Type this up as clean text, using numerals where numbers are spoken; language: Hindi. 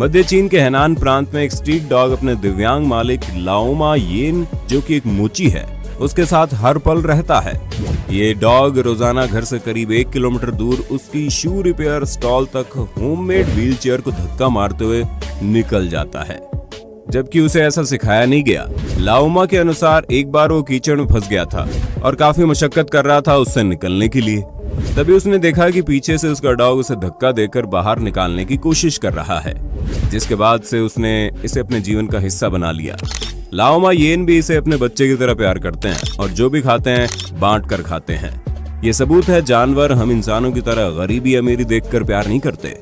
मध्य चीन के हेनान प्रांत में एक स्ट्रीट डॉग अपने दिव्यांग मालिक लाओमा येन, जो कि एक मूची है, उसके साथ हर पल रहता है। ये डॉग रोजाना घर से करीब 1 किलोमीटर दूर उसकी शू रिपेयर स्टॉल तक होममेड व्हीलचेयर को धक्का मारते हुए निकल जाता है, जबकि उसे ऐसा सिखाया नहीं गया। लाओमा के अनुसार एक बार वो कीचड़ में फंस गया था और काफी मशक्कत कर रहा था उससे निकलने के लिए। तभी उसने देखा कि पीछे से उसका डॉग उसे धक्का देकर बाहर निकालने की कोशिश कर रहा है, जिसके बाद से उसने इसे अपने जीवन का हिस्सा बना लिया। लाओमा येन भी इसे अपने बच्चे की तरह प्यार करते हैं और जो भी खाते हैं बांट कर खाते हैं। ये सबूत है जानवर हम इंसानों की तरह गरीबी अमीरी देखकर प्यार नहीं करते।